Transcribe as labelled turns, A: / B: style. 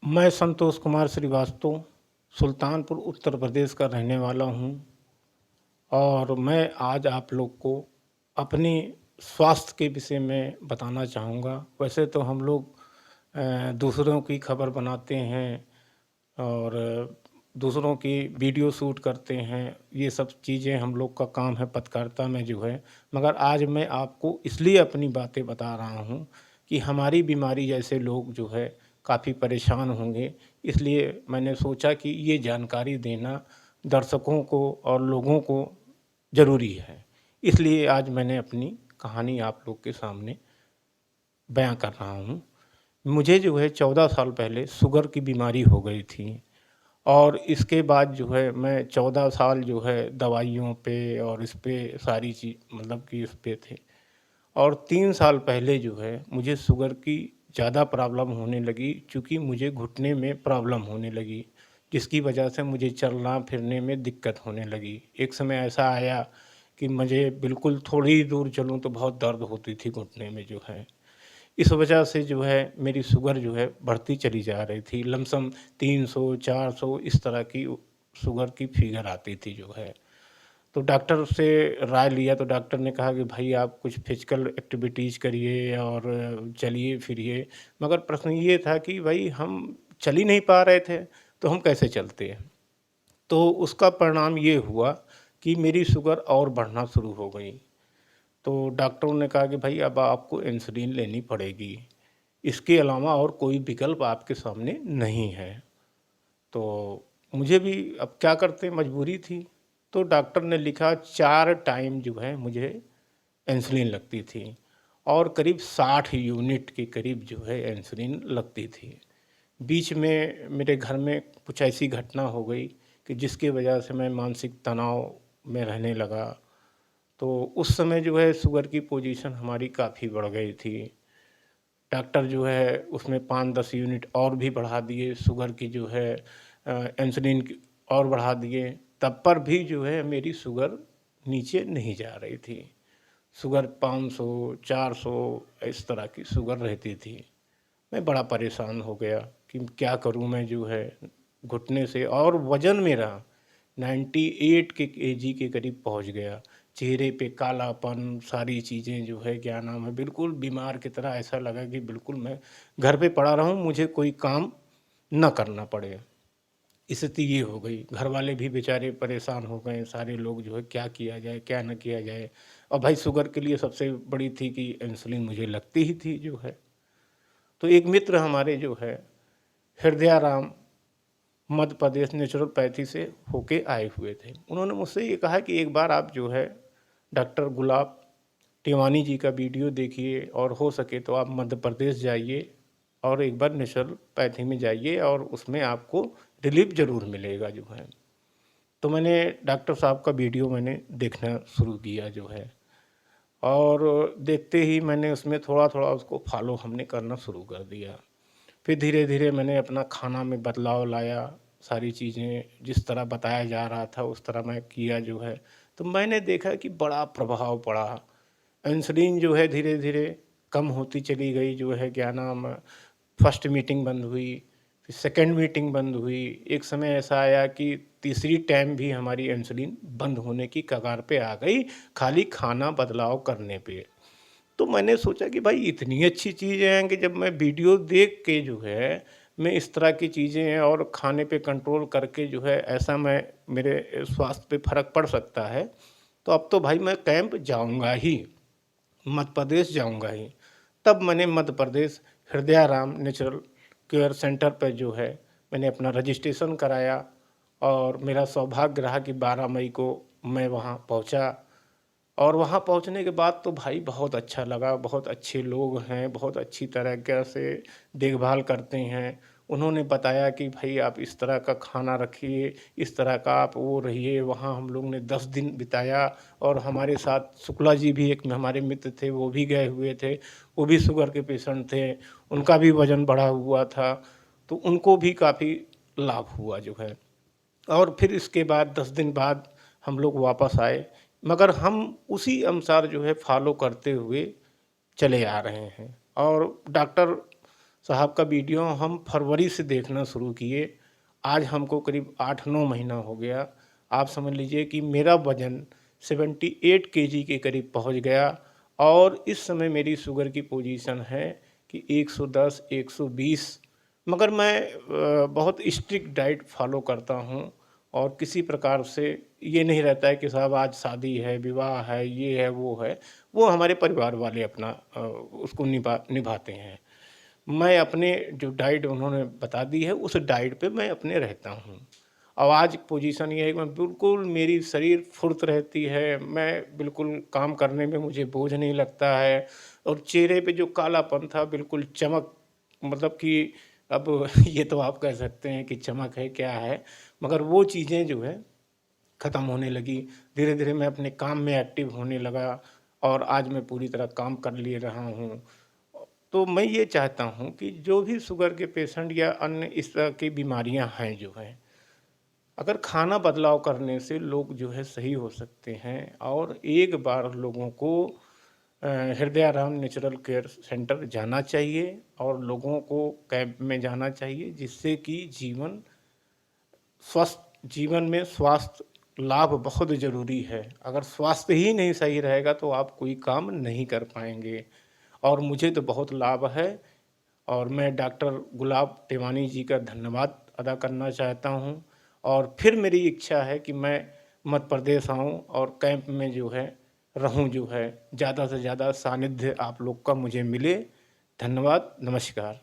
A: मैं संतोष कुमार श्रीवास्तव सुल्तानपुर उत्तर प्रदेश का रहने वाला हूँ और मैं आज आप लोग को अपने स्वास्थ्य के विषय में बताना चाहूँगा। वैसे तो हम लोग दूसरों की खबर बनाते हैं और दूसरों की वीडियो शूट करते हैं, ये सब चीज़ें हम लोग का काम है पत्रकारिता में जो है। मगर आज मैं आपको इसलिए अपनी बातें बता रहा हूँ कि हमारी बीमारी जैसे लोग जो है काफ़ी परेशान होंगे, इसलिए मैंने सोचा कि ये जानकारी देना दर्शकों को और लोगों को ज़रूरी है। इसलिए आज मैंने अपनी कहानी आप लोग के सामने बयां कर रहा हूँ। मुझे जो है 14 साल पहले शुगर की बीमारी हो गई थी और इसके बाद जो है मैं 14 साल जो है दवाइयों पे और इस पे सारी चीज़ मतलब कि इस पे थे। और 3 साल पहले जो है मुझे शुगर की ज़्यादा प्रॉब्लम होने लगी, चूँकि मुझे घुटने में प्रॉब्लम होने लगी, जिसकी वजह से मुझे चलना फिरने में दिक्कत होने लगी। एक समय ऐसा आया कि मुझे बिल्कुल थोड़ी ही दूर चलूँ तो बहुत दर्द होती थी घुटने में जो है। इस वजह से जो है मेरी शुगर जो है बढ़ती चली जा रही थी। लमसम 300 400 इस तरह की शुगर की फिगर आती थी जो है। तो डॉक्टर से राय लिया तो डॉक्टर ने कहा कि भाई आप कुछ फिजिकल एक्टिविटीज़ करिए और चलिए फिरिए। मगर प्रश्न ये था कि भाई हम चल ही नहीं पा रहे थे, तो हम कैसे चलते हैं। तो उसका परिणाम ये हुआ कि मेरी शुगर और बढ़ना शुरू हो गई। तो डॉक्टरों ने कहा कि भाई अब आपको इंसुलिन लेनी पड़ेगी, इसके अलावा और कोई विकल्प आपके सामने नहीं है। तो मुझे भी अब क्या करते, मजबूरी थी। तो डॉक्टर ने लिखा 4 टाइम जो है मुझे इंसुलिन लगती थी और करीब 60 यूनिट के करीब जो है इंसुलिन लगती थी। बीच में मेरे घर में कुछ ऐसी घटना हो गई कि जिसकी वजह से मैं मानसिक तनाव में रहने लगा। तो उस समय जो है शुगर की पोजीशन हमारी काफ़ी बढ़ गई थी। डॉक्टर जो है उसमें 5-10 यूनिट और भी बढ़ा दिए, शुगर की जो है इंसुलिन की और बढ़ा दिए, तब पर भी जो है मेरी शुगर नीचे नहीं जा रही थी। शुगर 500 400 इस तरह की शुगर रहती थी। मैं बड़ा परेशान हो गया कि क्या करूं मैं जो है घुटने से, और वज़न मेरा 98 के केजी के करीब पहुंच गया। चेहरे पे कालापन, सारी चीज़ें जो है क्या नाम है, बिल्कुल बीमार की तरह ऐसा लगा कि बिल्कुल मैं घर पे पड़ा रहूं, मुझे कोई काम ना करना पड़े। स्थिति ये हो गई। घर वाले भी बेचारे परेशान हो गए, सारे लोग जो है क्या किया जाए क्या ना किया जाए। और भाई शुगर के लिए सबसे बड़ी थी कि इंसुलिन मुझे लगती ही थी जो है। तो एक मित्र हमारे जो है हृदयाराम मध्य प्रदेश नेचुरोपैथी से होके आए हुए थे। उन्होंने मुझसे ये कहा कि एक बार आप जो है डॉक्टर गुलाब टिवानी जी का वीडियो देखिए और हो सके तो आप मध्य प्रदेश जाइए और एक बार नेचुरोपैथी में जाइए और उसमें आपको रिलीफ ज़रूर मिलेगा जो है। तो मैंने डॉक्टर साहब का वीडियो मैंने देखना शुरू किया जो है, और देखते ही मैंने उसमें थोड़ा थोड़ा उसको फॉलो हमने करना शुरू कर दिया। फिर धीरे धीरे मैंने अपना खाना में बदलाव लाया, सारी चीज़ें जिस तरह बताया जा रहा था उस तरह मैं किया जो है। तो मैंने देखा कि बड़ा प्रभाव पड़ा। इंसुलिन जो है धीरे धीरे कम होती चली गई जो है क्या नाम। फर्स्ट मीटिंग बंद हुई, फिर सेकंड मीटिंग बंद हुई। एक समय ऐसा आया कि तीसरी टाइम भी हमारी इंसुलिन बंद होने की कगार पे आ गई, खाली खाना बदलाव करने पे। तो मैंने सोचा कि भाई इतनी अच्छी चीज़ें हैं कि जब मैं वीडियो देख के जो है मैं इस तरह की चीज़ें हैं और खाने पे कंट्रोल करके जो है ऐसा मैं मेरे स्वास्थ्य पे फ़र्क पड़ सकता है, तो अब तो भाई मैं कैंप जाऊंगा ही, मध्य प्रदेश जाऊंगा ही। तब मैंने Madhya Pradesh हृदयाराम natural care centre पर जो है मैंने अपना रजिस्ट्रेशन कराया और मेरा सौभाग्य रहा कि 12 मई को मैं वहाँ पहुँचा। और वहाँ पहुँचने के बाद तो भाई बहुत अच्छा लगा, बहुत अच्छे लोग हैं, बहुत अच्छी तरीक़े से देखभाल करते हैं। उन्होंने बताया कि भाई आप इस तरह का खाना रखिए, इस तरह का आप वो रहिए। वहाँ हम लोग ने 10 दिन बिताया और हमारे साथ शुक्ला जी भी एक हमारे मित्र थे, वो भी गए हुए थे। वो भी शुगर के पेशेंट थे, उनका भी वज़न बढ़ा हुआ था, तो उनको भी काफ़ी लाभ हुआ जो है। और फिर इसके बाद 10 दिन बाद हम लोग वापस आए, मगर हम उसी अनुसार जो है फॉलो करते हुए चले आ रहे हैं। और डॉक्टर साहब का वीडियो हम फरवरी से देखना शुरू किए। आज हमको करीब 8-9 महीना हो गया। आप समझ लीजिए कि मेरा वज़न 78 केजी के करीब पहुँच गया और इस समय मेरी शुगर की पोजीशन है कि 110, 120। मगर मैं बहुत स्ट्रिक्ट डाइट फ़ॉलो करता हूँ और किसी प्रकार से ये नहीं रहता है कि साहब आज शादी है, विवाह है, ये है, वो है। वो हमारे परिवार वाले अपना उसको निभाते हैं। मैं अपने जो डाइट उन्होंने बता दी है, उस डाइट पे मैं अपने रहता हूँ। और आज पोजीशन ये है कि मैं बिल्कुल मेरी शरीर फुर्त रहती है, मैं बिल्कुल काम करने में मुझे बोझ नहीं लगता है और चेहरे पे जो कालापन था बिल्कुल चमक, मतलब कि अब ये तो आप कह सकते हैं कि चमक है, क्या है, मगर वो चीज़ें जो है ख़त्म होने लगी। धीरे-धीरे मैं अपने काम में एक्टिव होने लगा और आज मैं पूरी तरह काम कर ले रहा हूँ। तो मैं ये चाहता हूँ कि जो भी शुगर के पेशेंट या अन्य इस तरह की बीमारियाँ हैं जो हैं, अगर खाना बदलाव करने से लोग जो है सही हो सकते हैं और एक बार लोगों को हृदयाराम नेचुरल केयर सेंटर जाना चाहिए और लोगों को कैंप में जाना चाहिए, जिससे कि जीवन में स्वास्थ्य लाभ बहुत ज़रूरी है। अगर स्वास्थ्य ही नहीं सही रहेगा तो आप कोई काम नहीं कर पाएँगे और मुझे तो बहुत लाभ है और मैं डॉक्टर गुलाब टिवानी जी का धन्यवाद अदा करना चाहता हूँ और फिर मेरी इच्छा है कि मैं मध्य प्रदेश आऊँ और कैंप में जो है रहूँ, जो है ज़्यादा से ज़्यादा सानिध्य आप लोग का मुझे मिले। धन्यवाद, नमस्कार।